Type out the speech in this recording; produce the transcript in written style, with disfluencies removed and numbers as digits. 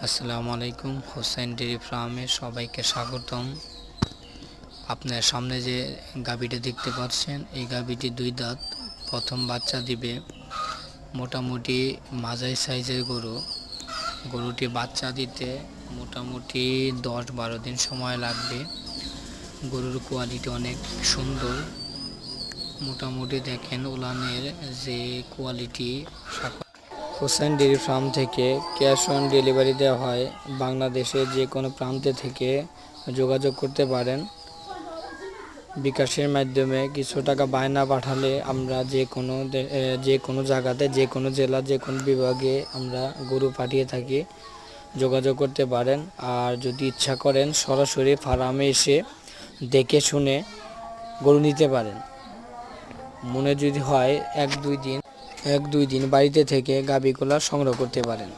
আসসালামু আলাইকুম। হোসেন ডেইরি ফার্মে সবাইকে স্বাগতম। আপনার সামনে যে গাভীটা দেখতে পাচ্ছেন, এই গাভীটি 2 দাঁত, প্রথম বাচ্চা দিবে। মোটামুটি মাঝারি সাইজের গরুটি বাচ্চা দিতে মোটামুটি 10-12 দিন সময় লাগবে। গরুর কোয়ালিটি অনেক সুন্দর। মোটামুটি দেখেন উলানের যে কোয়ালিটি। হোসেন ডেইরি ফার্ম থেকে ক্যাশ অন ডেলিভারি দেওয়া হয়। বাংলাদেশে যে কোনো প্রান্তে থেকে যোগাযোগ করতে পারেন। বিকাশের মাধ্যমে কিছু টাকা বায়না পাঠালে আমরা যে কোনো জায়গাতে, যে কোনো জেলা, যে কোনো বিভাগে আমরা গরু পাঠিয়ে থাকি। যোগাযোগ করতে পারেন। আর যদি ইচ্ছা করেন সরাসরি ফার্মে এসে দেখে শুনে গরু নিতে পারেন। মনে যদি হয় এক দুই দিন বাড়িতে থেকে গাভীগুলা সংগ্রহ করতে পারেন।